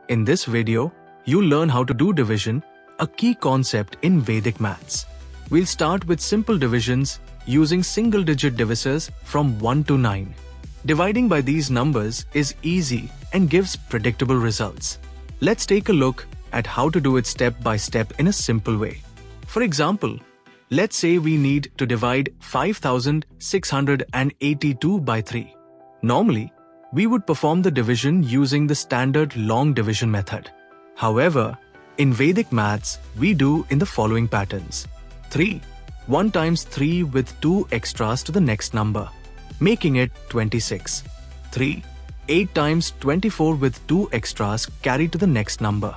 In this video, you'll learn how to do division, a key concept in Vedic Maths. We'll start with simple divisions using single-digit divisors from 1 to 9. Dividing by these numbers is easy and gives predictable results. Let's take a look at how to do it step by step in a simple way. For example, let's say we need to divide 5682 by 3. Normally, we would perform the division using the standard long division method. However, in Vedic Maths, we do in the following patterns. 3. 1 times 3 with 2 extras to the next number, making it 26. 3. 8 times 24 with 2 extras carried to the next number,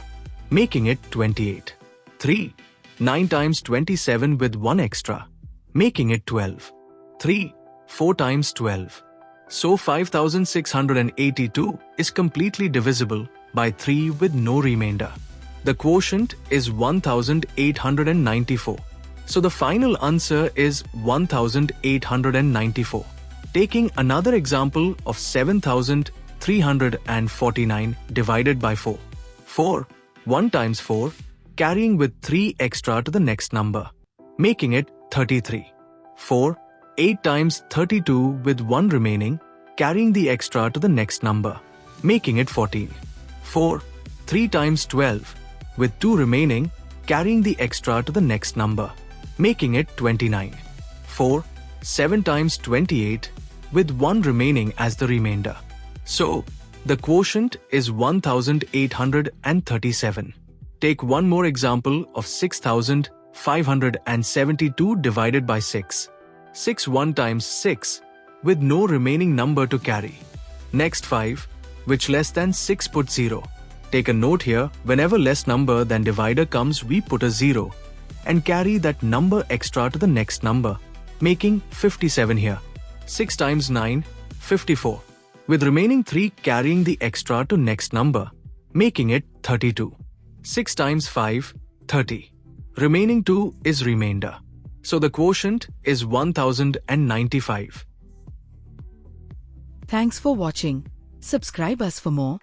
making it 28. 3. 9 times 27 with 1 extra, making it 12. 3. 4 times 12. So 5682 is completely divisible by 3 with no remainder. The quotient is 1894. So the final answer is 1894. Taking another example of 7349 divided by 4. 4. 1 times 4, carrying with 3 extra to the next number, making it 33. 4. 8 times 32 with 1 remaining, carrying the extra to the next number, making it 14. 4. 3 times 12 with 2 remaining, carrying the extra to the next number, making it 29. 4. 7 times 28 with 1 remaining as the remainder. So, the quotient is 1837. Take one more example of 6572 divided by 6. 6 1 times 6 with no remaining number to carry. Next 5, which less than 6 put 0. Take a note here, whenever less number than divider comes we put a 0 and carry that number extra to the next number, making 57 here. 6 times 9, 54. With remaining 3 carrying the extra to next number, making it 32. 6 times 5, 30. Remaining 2 is remainder. So the quotient is 1095. Thanks for watching. Subscribe us for more.